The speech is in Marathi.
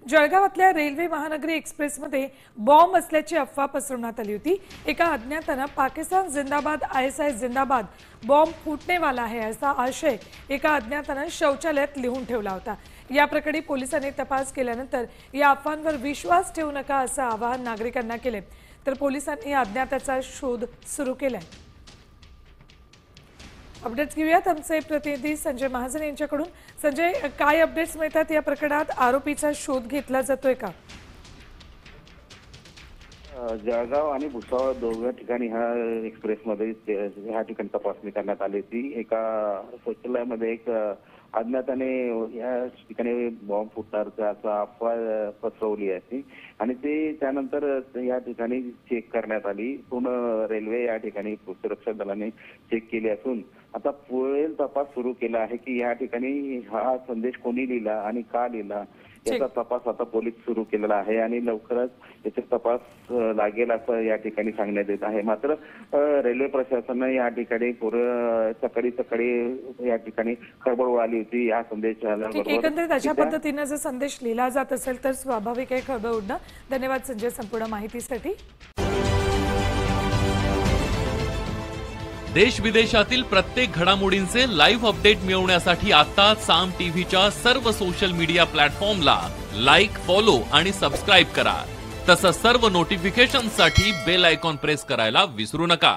जळगावातल्या रेल्वे महानगरी एक्सप्रेसमध्ये बॉम्ब असल्याची अफवा पसरवण्यात आली होती। एका अज्ञातानं पाकिस्तान जिंदाबाद आयएसआय जिंदाबाद बॉम्ब फूटने वाला है असा आशय एका अज्ञातानं शौचालयात लिहून ठेवला होता। या प्रकरणी पोलिसांनी तपास केल्यानंतर या अफवांवर विश्वास ठेवू नका असं आवाहन नागरिकांना केले। तर पोलिसांनी या अज्ञाताचा शोध सुरू केलाय। अपडेट्स घेऊयात आमचे प्रतिनिधी संजय महाजन यांच्याकडून। संजय, काय अपडेट्स मिळतात या प्रकरणात? आरोपीचा शोध घेतला जातोय का? जळगाव आणि भुसावळ दोघं ठिकाणी ह्या एक्सप्रेसमध्ये ह्या ठिकाणी तपासणी करण्यात आली होती। एका शौचालयामध्ये एक अज्ञाताने या ठिकाणी बॉम्ब फुटणारचा असा अफवा पसरवली आहे आणि ते त्यानंतर या ठिकाणी चेक करण्यात आली। पूर्ण रेल्वे या ठिकाणी सुरक्षा दलाने चेक केली असून आता पुढील तपास सुरू केला आहे की या ठिकाणी हा संदेश कोणी लिहिला आणि का लिहिला याचा तपास आता पोलीस सुरू केलेला आहे आणि लवकरच याचा तपास लागेल असं या ठिकाणी सांगण्यात येत आहे। मात्र रेल्वे प्रशासनानं या ठिकाणी सकाळी या ठिकाणी खळबळ उडाली होती या संदेश आल्याबरोबर। एकंदरीत अशा पद्धतीने जर संदेश लिहिला जात असेल तर स्वाभाविक आहे खळबळ उडणं। धन्यवाद संजय संपूर्ण माहितीसाठी। देश विदेशातील प्रत्येक घडामोडींचे लाईव्ह अपडेट मिळवण्यासाठी आता साम टीव्हीच्या सर्व सोशल मीडिया प्लॅटफॉर्मला लाईक, फॉलो आणि सबस्क्राईब करा। तसंच सर्व नोटिफिकेशनसाठी बेल आयकॉन प्रेस करायला विसरू नका।